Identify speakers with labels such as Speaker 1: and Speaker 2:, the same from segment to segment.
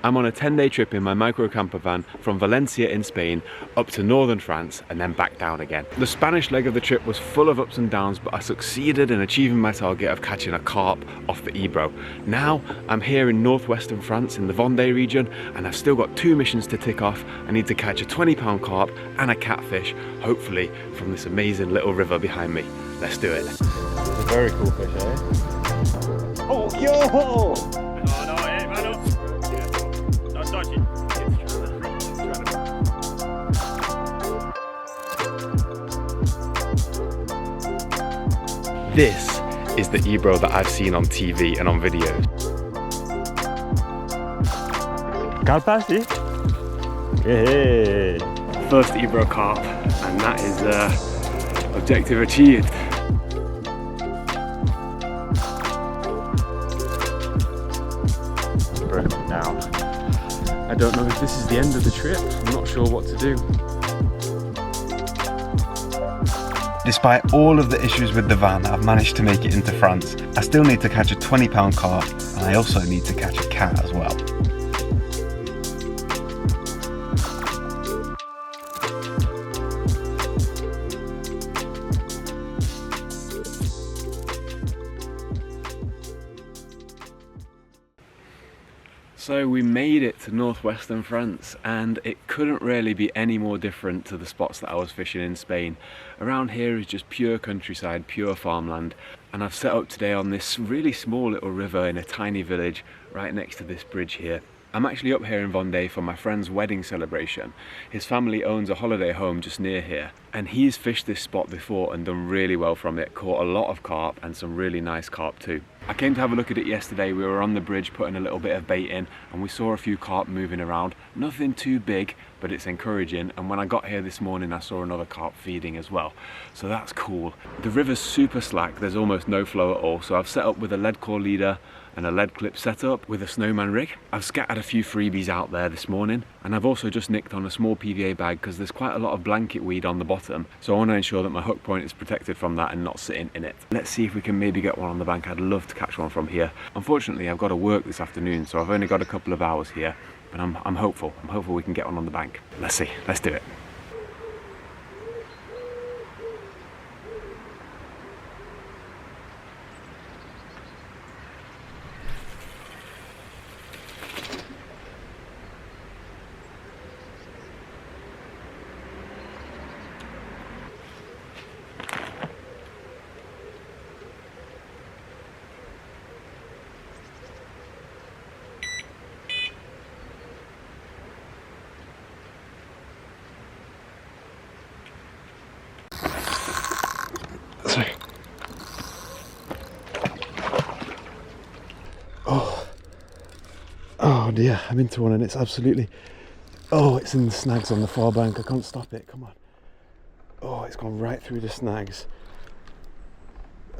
Speaker 1: I'm on a 10-day trip in my micro camper van from Valencia in Spain up to northern France and then back down again. The Spanish leg of the trip was full of ups and downs, but I succeeded in achieving my target of catching a carp off the Ebro. Now I'm here in northwestern France in the Vendée region, and I've still got 2 missions to tick off. I need to catch a 20-pound carp and a catfish, hopefully from this amazing little river behind me. Let's do it. It's a very cool fish, eh? Oh, yo!
Speaker 2: Oh no, hey, man up. Don't touch it.
Speaker 1: This is the Ebro that I've seen on TV and on videos.
Speaker 2: Carp, sí? Hey.
Speaker 1: First Ebro carp, and that is objective achieved. Broken down. I don't know if this is the end of the trip. I'm not sure what to do. Despite all of the issues with the van, I've managed to make it into France. I still need to catch a 20-pound carp, and I also need to catch a cat as well. So we made it to northwestern France, and it couldn't really be any more different to the spots that I was fishing in Spain. Around here is just pure countryside, pure farmland, and I've set up today on this really small little river in a tiny village right next to this bridge here. I'm actually up here in Vendée for my friend's wedding celebration. His family owns a holiday home just near here, and he's fished this spot before and done really well from it, caught a lot of carp and some really nice carp too. I came to have a look at it yesterday. We were on the bridge putting a little bit of bait in, and we saw a few carp moving around. Nothing too big, but it's encouraging, and when I got here this morning I saw another carp feeding as well, so that's cool. The river's super slack, there's almost no flow at all, so I've set up with a lead core leader and a lead clip setup with a snowman rig. I've scattered a few freebies out there this morning, and I've also just nicked on a small PVA bag because there's quite a lot of blanket weed on the bottom, so I want to ensure that my hook point is protected from that and not sitting in it. Let's see if we can maybe get one on the bank. I'd love to catch one from here. Unfortunately, I've got to work this afternoon, so I've only got a couple of hours here, but I'm hopeful. I'm hopeful we can get one on the bank. Let's see, let's do it. Oh dear, I'm into one and it's absolutely, oh, it's in the snags on the far bank. I can't stop it, come on. Oh, it's gone right through the snags.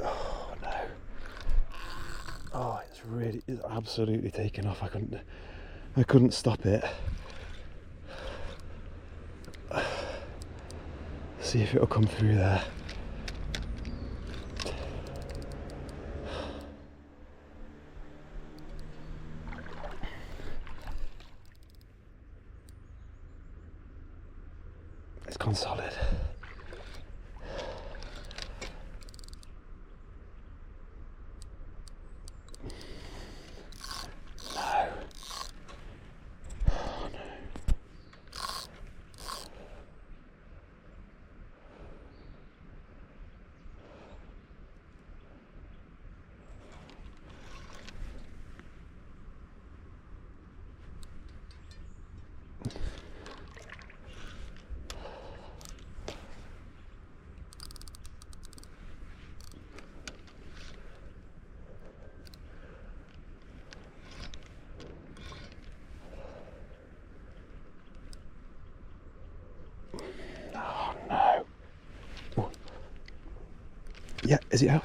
Speaker 1: Oh no. Oh, it's absolutely taken off. I couldn't stop it. See if it'll come through there. It's gone solid. No. Oh no. Yeah, is he out?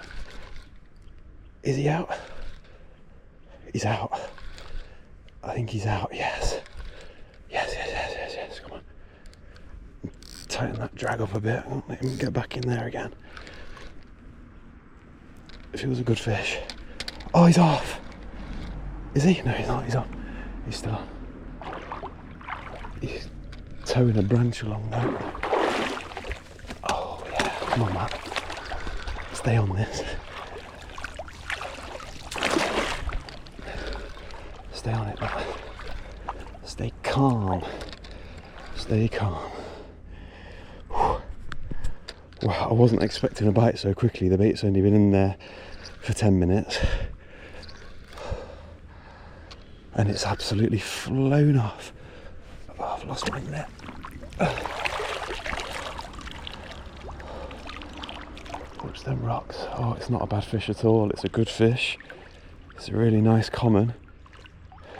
Speaker 1: Is he out? He's out. I think he's out, yes. Yes, come on. Tighten that drag up a bit, let him get back in there again. Feels a good fish. Oh, he's off. Is he? No, he's not, he's on. He's still on. He's towing a branch along there. Oh yeah, come on, Matt. Stay on this. Stay on it, Matt. Stay calm. Stay calm. Wow, I wasn't expecting a bite so quickly. The bait's only been in there for 10 minutes. And it's absolutely flown off. Oh, I've lost my net. Watch them rocks. Oh, it's not a bad fish at all. It's a good fish. It's a really nice common.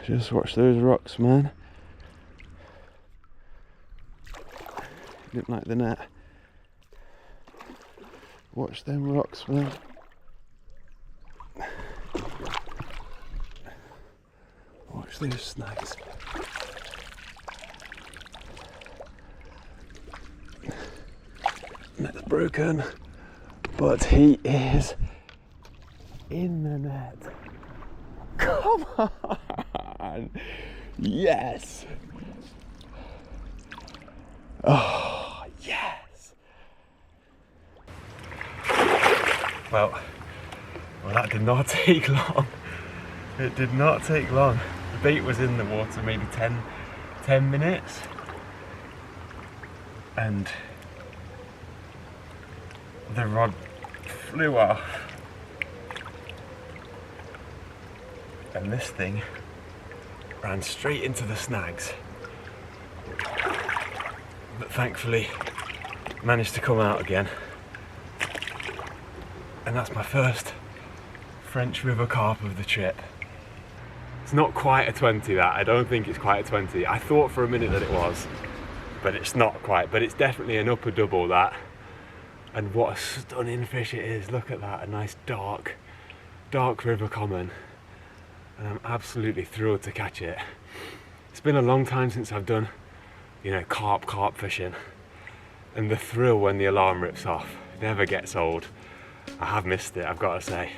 Speaker 1: Just watch those rocks, man. Look like the net. Watch them rocks, man. Watch those snags. Net's broken, but he is in the net. Come on! Yes! Oh, yes! Well, that did not take long. It did not take long. The bait was in the water maybe 10 minutes. And the rod flew off. And this thing ran straight into the snags. But thankfully managed to come out again. And that's my first French River carp of the trip. It's not quite a 20, that. I don't think it's quite a 20. I thought for a minute that it was, but it's not quite. But it's definitely an upper double, that. And what a stunning fish it is. Look at that, a nice dark river common. And I'm absolutely thrilled to catch it. It's been a long time since I've done, carp fishing. And the thrill when the alarm rips off never gets old. I have missed it, I've got to say.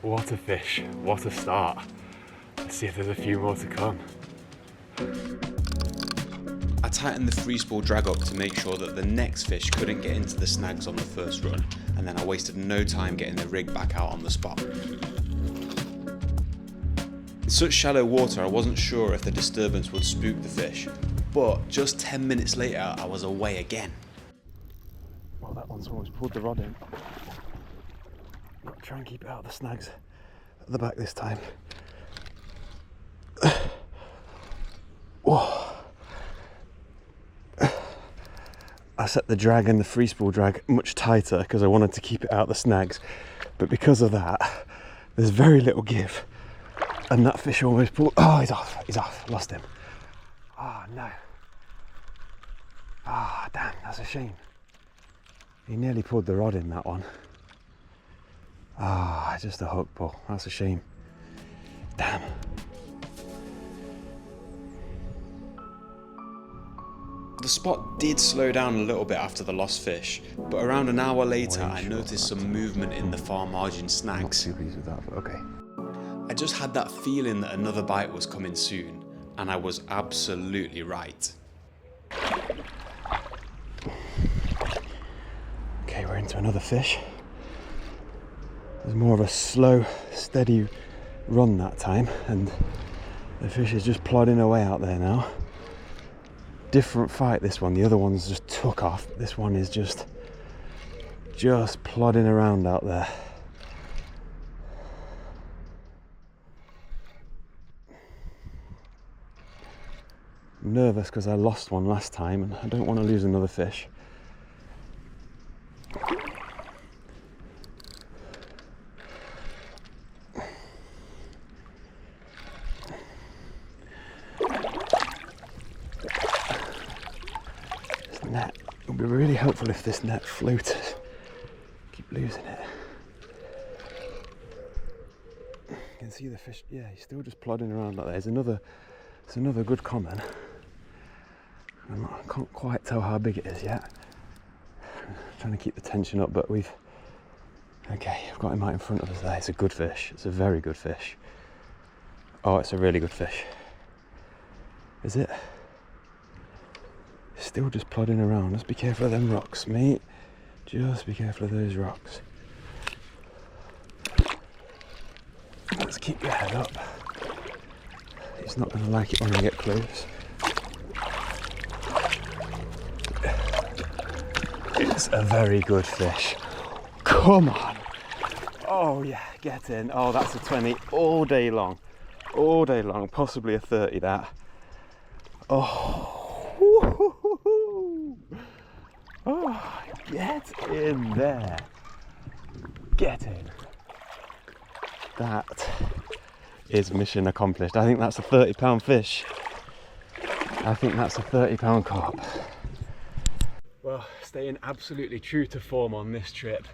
Speaker 1: What a fish, what a start. Let's see if there's a few more to come.
Speaker 3: I tightened the free spool drag up to make sure that the next fish couldn't get into the snags on the first run, and then I wasted no time getting the rig back out on the spot. In such shallow water, I wasn't sure if the disturbance would spook the fish, but just 10 minutes later I was away again.
Speaker 1: Well, that one's always pulled the rod in. I'll try and keep it out of the snags at the back this time. Whoa. I set the drag and the free spool drag much tighter because I wanted to keep it out of the snags, but because of that there's very little give, and that fish almost pulled. Oh, he's off, lost him. Oh no. Ah, damn, that's a shame. He nearly pulled the rod in, that one. Ah, just a hook pull, that's a shame. Damn.
Speaker 3: The spot did slow down a little bit after the lost fish, but around an hour later I noticed some movement in the far margin snags.
Speaker 1: Not too pleased with that, but okay.
Speaker 3: I just had that feeling that another bite was coming soon, and I was absolutely right.
Speaker 1: Okay, we're into another fish. There's more of a slow, steady run that time, and the fish is just plodding away out there now. Different fight, this one. The other one's just took off. This one is just plodding around out there. I'm nervous because I lost one last time and I don't want to lose another fish. Net. It would be really helpful if this net floated. Keep losing it. You can see the fish. Yeah, he's still just plodding around like that. There's another good common. I can't quite tell how big it is yet. I'm trying to keep the tension up, but okay, I've got him right in front of us there. It's a good fish. It's a very good fish. Oh, it's a really good fish. Is it? still just plodding around. Just be careful of them rocks, mate. Just be careful of those rocks. Let's keep your head up. He's not going to like it when we get close. It's a very good fish. Come on. Oh yeah, get in. Oh, that's a 20 all day long. All day long, possibly a 30 that. Oh, oh, get in there. Get in. That is mission accomplished. I think that's a 30-pound fish. I think that's a 30-pound carp. Well, staying absolutely true to form on this trip.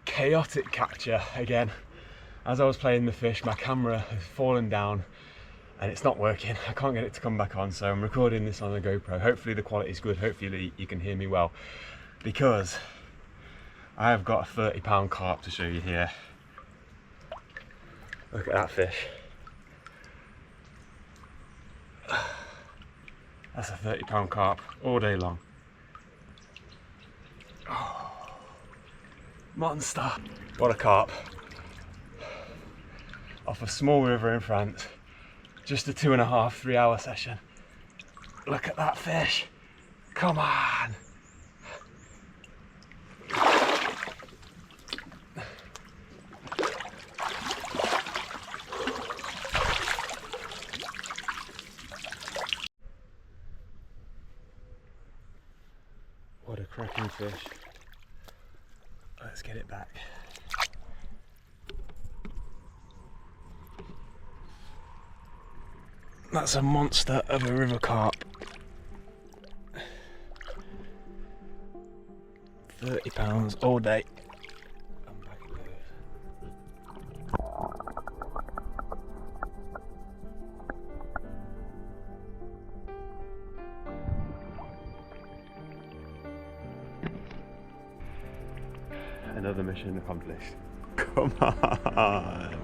Speaker 1: Chaotic capture again. As I was playing the fish, my camera has fallen down and it's not working. I can't get it to come back on, so I'm recording this on a GoPro. Hopefully the quality is good. Hopefully you can hear me well, because I have got a 30-pound carp to show you here. Look at that fish. That's a 30-pound carp all day long. Oh, monster. What a carp. Off a small river in France. Just a 2.5, 3 hour session. Look at that fish. Come on. What a cracking fish. Let's get it back. That's a monster of a river carp. 30 pounds all day. And back it goes. Another mission accomplished. Come on.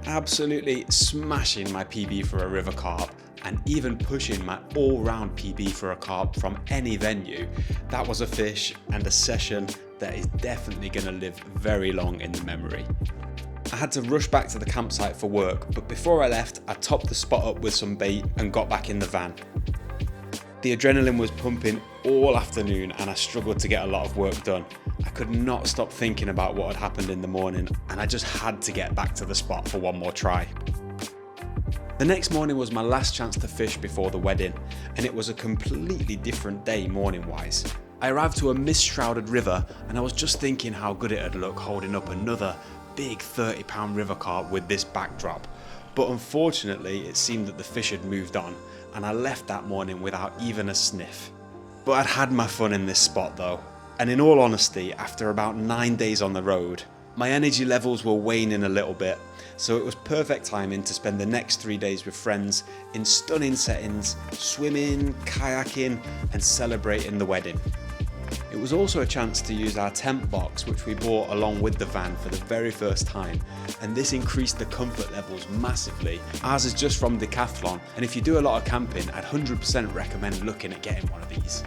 Speaker 3: Absolutely smashing my PB for a river carp, and even pushing my all-round PB for a carp from any venue. That was a fish and a session that is definitely going to live very long in the memory. I had to rush back to the campsite for work, but before I left, I topped the spot up with some bait and got back in the van. The adrenaline was pumping all afternoon and I struggled to get a lot of work done. I could not stop thinking about what had happened in the morning, and I just had to get back to the spot for one more try. The next morning was my last chance to fish before the wedding, and it was a completely different day morning wise. I arrived to a mist-shrouded river and I was just thinking how good it'd look holding up another big 30-pound river carp with this backdrop. But unfortunately it seemed that the fish had moved on, and I left that morning without even a sniff. But I'd had my fun in this spot though, and in all honesty, after about 9 days on the road, my energy levels were waning a little bit, so it was perfect timing to spend the next 3 days with friends in stunning settings, swimming, kayaking and celebrating the wedding. It was also a chance to use our tent box, which we bought along with the van for the very first time, and this increased the comfort levels massively. Ours is just from Decathlon, and if you do a lot of camping, I'd 100% recommend looking at getting one of these.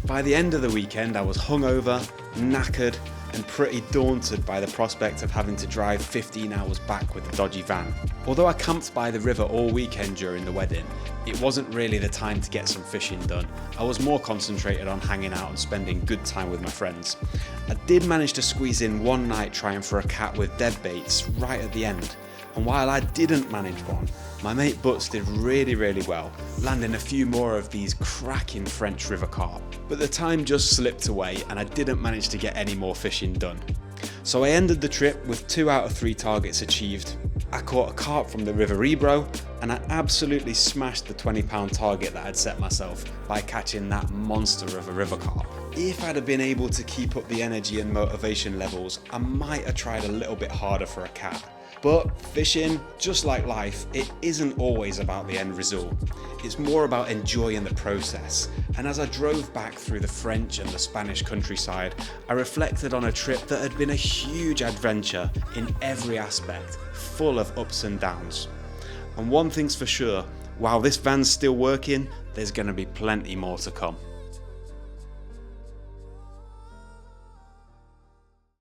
Speaker 3: By the end of the weekend, I was hungover, knackered, and pretty daunted by the prospect of having to drive 15 hours back with the dodgy van. Although I camped by the river all weekend during the wedding, it wasn't really the time to get some fishing done. I was more concentrated on hanging out and spending good time with my friends. I did manage to squeeze in one night trying for a cat with dead baits right at the end, and while I didn't manage one, my mate Butts did really well, landing a few more of these cracking French river carp. But the time just slipped away and I didn't manage to get any more fishing done. So I ended the trip with 2 out of 3 targets achieved. I caught a carp from the river Ebro, and I absolutely smashed the 20-pound target that I'd set myself by catching that monster of a river carp. If I'd have been able to keep up the energy and motivation levels, I might have tried a little bit harder for a cat. But fishing, just like life, it isn't always about the end result. It's more about enjoying the process. And as I drove back through the French and the Spanish countryside, I reflected on a trip that had been a huge adventure in every aspect, full of ups and downs. And one thing's for sure, While this van's still working, there's going to be plenty more to come.